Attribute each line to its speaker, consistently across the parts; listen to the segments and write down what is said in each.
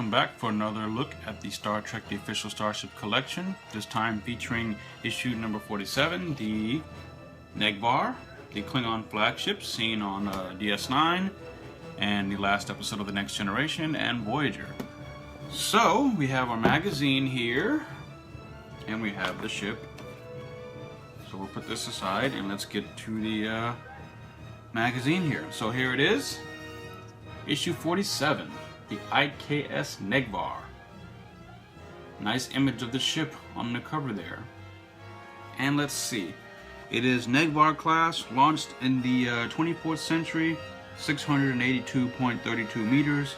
Speaker 1: welcome back for another look at the Star Trek The Official Starship Collection, this time featuring issue number 47, the Negh'Var, the Klingon flagship seen on DS9, and the last episode of The Next Generation and Voyager. So, we have our magazine here, and we have the ship. So we'll put this aside and let's get to the magazine here. So here it is, issue 47. The IKS Negh'Var. Nice image of the ship on the cover there. And let's see. It is Negh'Var class, launched in the 24th century, 682.32 meters,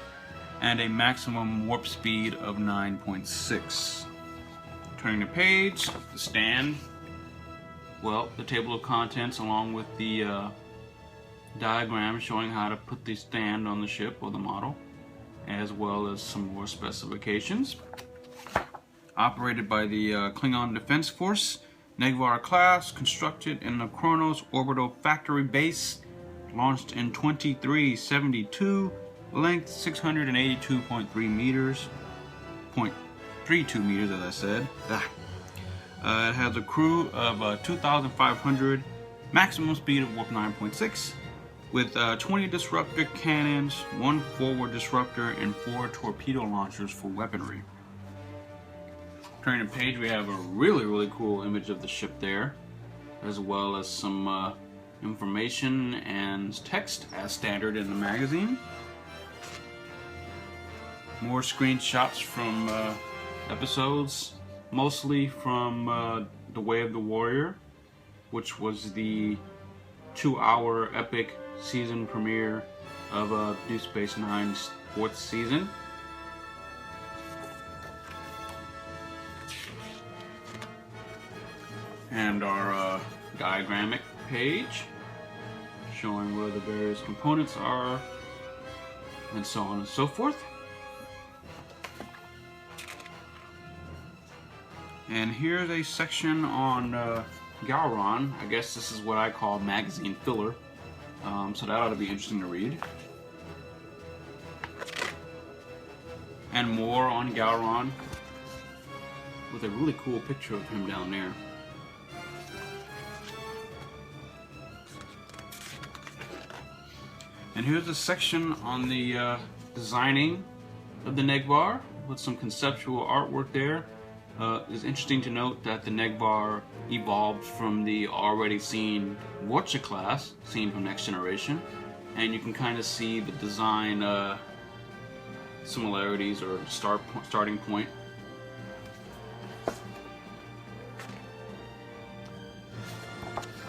Speaker 1: and a maximum warp speed of 9.6. Turning the page, the stand. Well, the table of contents along with the diagram showing how to put the stand on the ship or the model, as well as some more specifications. Operated by the Klingon Defense Force, Negh'Var class, constructed in the Kronos orbital factory base, launched in 2372, length 682.3 meters, 0.32 meters as I said. It has a crew of 2,500, maximum speed of warp 9.6, with 20 disruptor cannons, 1 forward disruptor, and 4 torpedo launchers for weaponry. Turning the page, we have a really cool image of the ship there, as well as some information and text as standard in the magazine. More screenshots from episodes, mostly from The Way of the Warrior, which was the 2-hour epic season premiere of Deep Space Nine's 4th season. And our diagrammic page showing where the various components are, and so on and so forth. And here's a section on Gowron. I guess this is what I call magazine filler. So that ought to be interesting to read. And more on Gowron, with a really cool picture of him down there. And here's a section on the designing of the Negh'Var, with some conceptual artwork there. It's interesting to note that the Negh'Var evolved from the already seen Voyager class, seen from Next Generation, and you can kind of see the design similarities or starting point.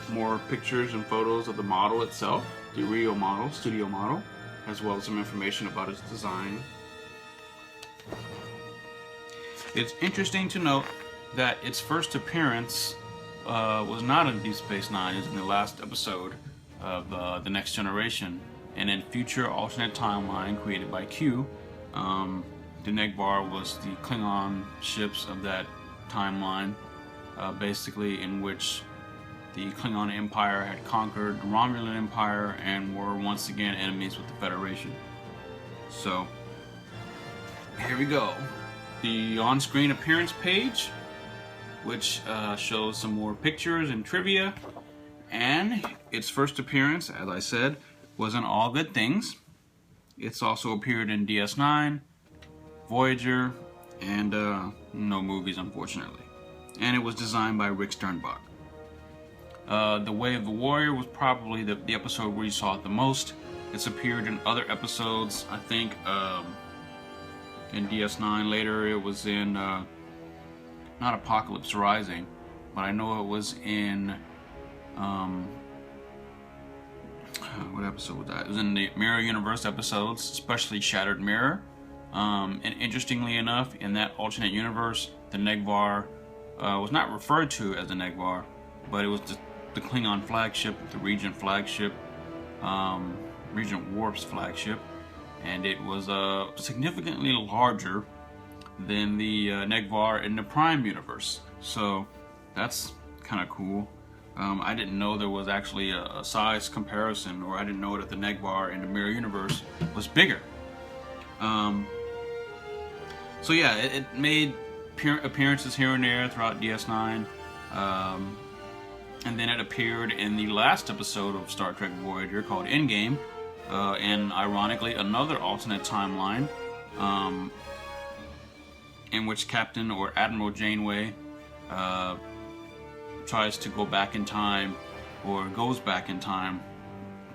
Speaker 1: More pictures and photos of the model itself, the real model, studio model, as well as some information about its design. It's interesting to note that its first appearance was not in Deep Space Nine. It was in the last episode of The Next Generation, and in future alternate timeline created by Q, the Negh'Var was the Klingon ships of that timeline, basically in which the Klingon Empire had conquered the Romulan Empire and were once again enemies with the Federation. So, here we go. The on-screen appearance page, which shows some more pictures and trivia, and its first appearance, as I said, was in All Good Things. It's also appeared in DS9, Voyager, and no movies, unfortunately. And it was designed by Rick Sternbach. The Way of the Warrior was probably the episode where you saw it the most. It's appeared in other episodes, I think. In DS9 later, it was in not Apocalypse Rising, but I know it was in what episode was that? It was in the Mirror Universe episodes, especially Shattered Mirror. And interestingly enough, in that alternate universe, the Negh'Var was not referred to as the Negh'Var, but it was the Klingon flagship, the Regent flagship, Regent Warp's flagship. And it was significantly larger than the Negh'Var in the Prime universe. So that's kind of cool. I didn't know there was actually a size comparison, or I didn't know that the Negh'Var in the Mirror universe was bigger. So yeah, it made appearances here and there throughout DS9, and then it appeared in the last episode of Star Trek Voyager called Endgame, and ironically another alternate timeline, in which Captain or Admiral Janeway tries to go back in time, or goes back in time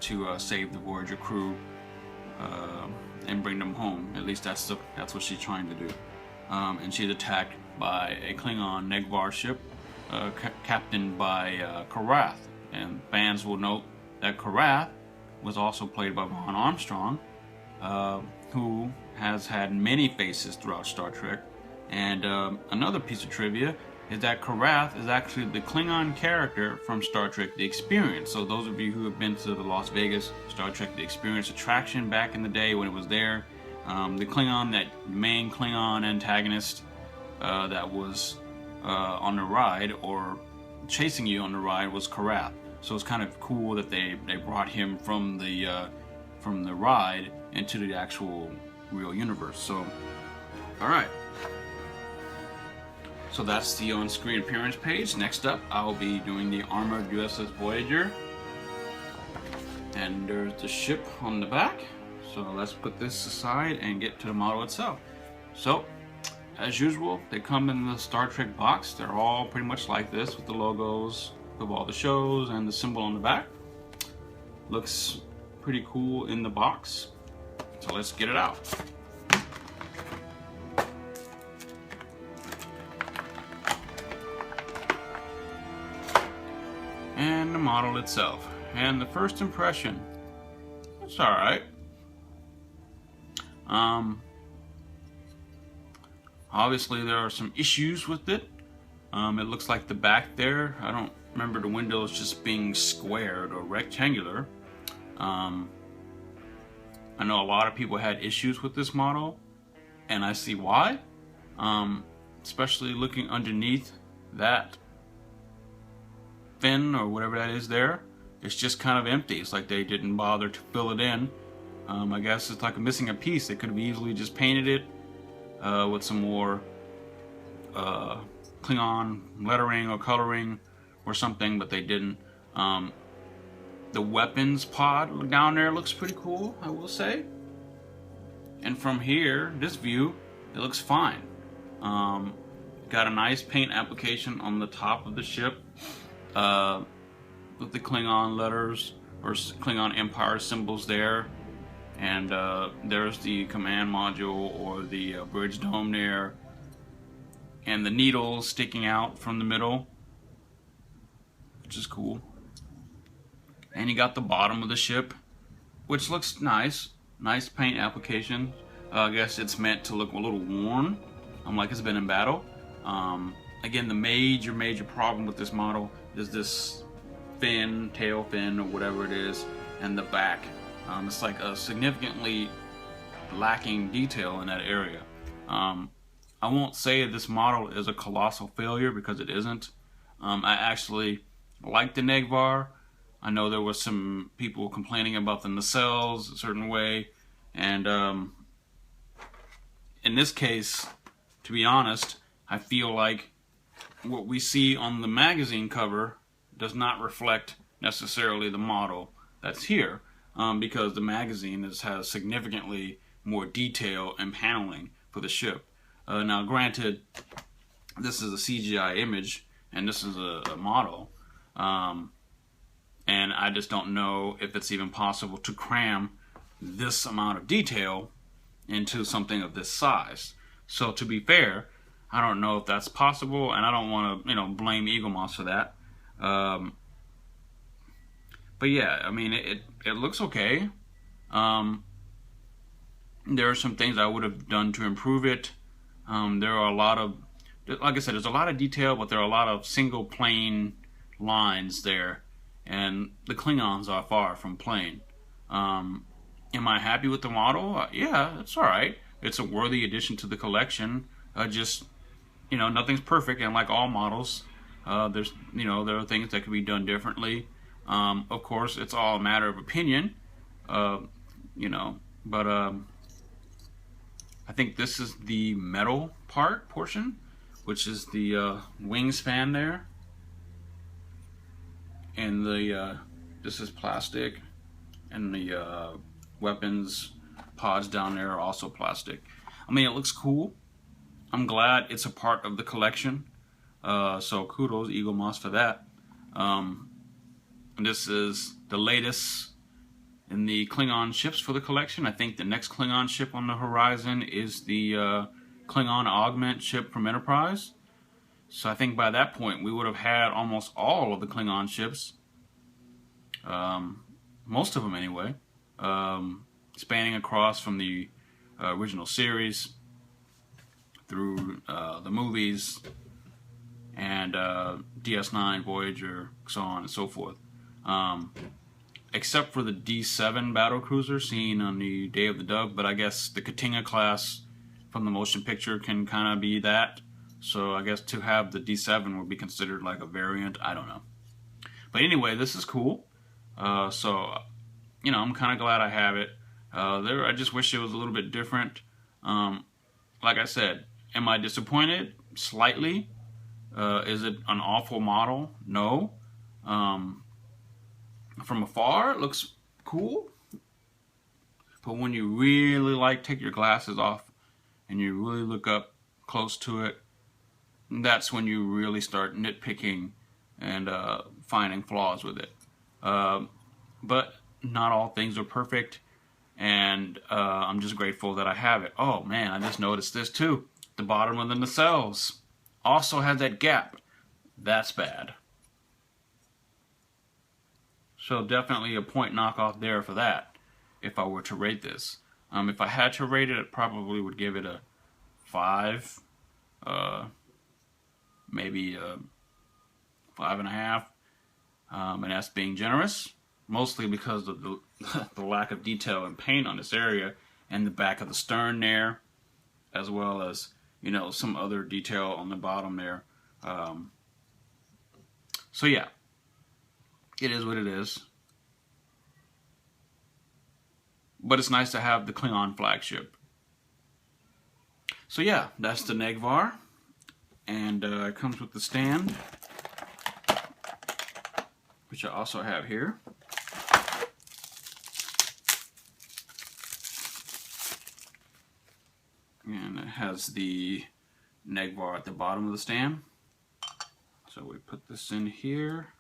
Speaker 1: to save the Voyager crew and bring them home. At least that's what she's trying to do. And she's attacked by a Klingon Negh'Var ship, captained by Karath. And fans will note that Karath was also played by Vaughn Armstrong, who has had many faces throughout Star Trek. And another piece of trivia is that Karath is actually the Klingon character from Star Trek The Experience. So those of you who have been to the Las Vegas Star Trek The Experience attraction back in the day when it was there, the Klingon, that main Klingon antagonist that was on the ride or chasing you on the ride was Karath. So it's kind of cool that they brought him from the ride into the actual real universe. So, all right. So that's the on-screen appearance page. Next up, I'll be doing the armored USS Voyager. And there's the ship on the back. So let's put this aside and get to the model itself. So, as usual, they come in the Star Trek box. They're all pretty much like this, with the logos of all the shows and the symbol on the back. Looks pretty cool in the box. So let's get it out. And the model itself. And the first impression, it's alright. Obviously there are some issues with it. It looks like the back there, I don't remember the windows just being squared or rectangular. I know a lot of people had issues with this model, and I see why. Especially looking underneath that fin or whatever that is there, it's just kind of empty. It's like they didn't bother to fill it in. I guess it's like missing a piece. They could have easily just painted it with some more Klingon lettering or coloring or something, but they didn't. The weapons pod down there looks pretty cool, I will say. And from here, this view, it looks fine. Got a nice paint application on the top of the ship with the Klingon letters or Klingon Empire symbols there. And there's the command module or the bridge dome there. And the needles sticking out from the middle, which is cool. And you got the bottom of the ship, which looks nice. Nice paint application. I guess it's meant to look a little worn, like it's been in battle. Again, the major problem with this model is this fin, tail fin, or whatever it is, and the back. It's like a significantly lacking detail in that area. I won't say this model is a colossal failure, because it isn't. I actually like the Negh'Var. I know there were some people complaining about the nacelles a certain way, and in this case, to be honest, I feel like what we see on the magazine cover does not reflect necessarily the model that's here, because the magazine has significantly more detail and paneling for the ship. Now granted, this is a CGI image and this is a model, and I just don't know if it's even possible to cram this amount of detail into something of this size. So to be fair, I don't know if that's possible, and I don't want to, blame Eaglemoss for that. But yeah, I mean, it looks okay. There are some things I would have done to improve it. There are a lot of, like I said, there's a lot of detail, but there are a lot of single plane lines there, and the Klingons are far from plain. Am I happy with the model? Yeah, it's alright. It's a worthy addition to the collection. Just, nothing's perfect, and like all models, there are things that could be done differently. Of course, it's all a matter of opinion, but I think this is the metal portion, which is the wingspan there, and the this is plastic, and the weapons pods down there are also plastic. I mean, it looks cool. I'm glad it's a part of the collection. So kudos, Eagle Moss, for that. This is the latest in the Klingon ships for the collection. I think the next Klingon ship on the horizon is the Klingon Augment ship from Enterprise. So I think by that point we would have had almost all of the Klingon ships. Most of them anyway. Spanning across from the original series through the movies and DS9, Voyager, so on and so forth. Except for the D7 battlecruiser seen on the Day of the Dove, but I guess the Katinga class from the motion picture can kind of be that. So I guess to have the D7 would be considered like a variant. I don't know. But anyway, this is cool. So, you know, I'm kind of glad I have it. I just wish it was a little bit different. Like I said, am I disappointed? Slightly. Is it an awful model? No. From afar, it looks cool. But when you really take your glasses off and you really look up close to it, that's when you really start nitpicking and finding flaws with it. But not all things are perfect, and I'm just grateful that I have it. Oh man, I just noticed this too. The bottom of the nacelles also has that gap. That's bad. So definitely a point knockoff there for that, if I were to rate this. If I had to rate it, I probably would give it a 5, maybe a 5.5, and that's being generous, mostly because of the lack of detail and paint on this area, and the back of the stern there, as well as, you know, some other detail on the bottom there. So yeah, it is what it is. But it's nice to have the Klingon flagship. So yeah, that's the Negh'Var, and it comes with the stand, which I also have here. And it has the Negh'Var at the bottom of the stand. So we put this in here.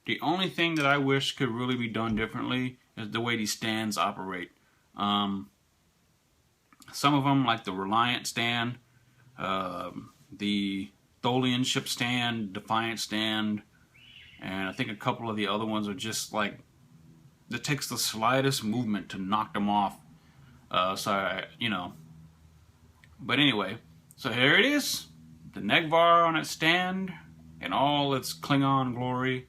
Speaker 1: The only thing that I wish could really be done differently is the way these stands operate. Some of them, like the Reliant stand, the Tholian ship stand, Defiant stand, and I think a couple of the other ones are just like, it takes the slightest movement to knock them off. You know. But anyway, so here it is, the Negh'Var on its stand in all its Klingon glory.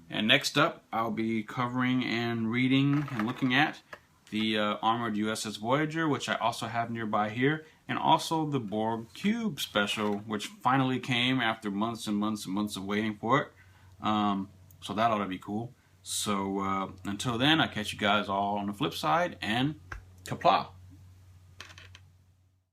Speaker 1: And next up, I'll be covering and reading and looking at the armored USS Voyager, which I also have nearby here, and also the Borg Cube special, which finally came after months and months and months of waiting for it. So that ought to be cool. So until then, I'll catch you guys all on the flip side, and Qapla'.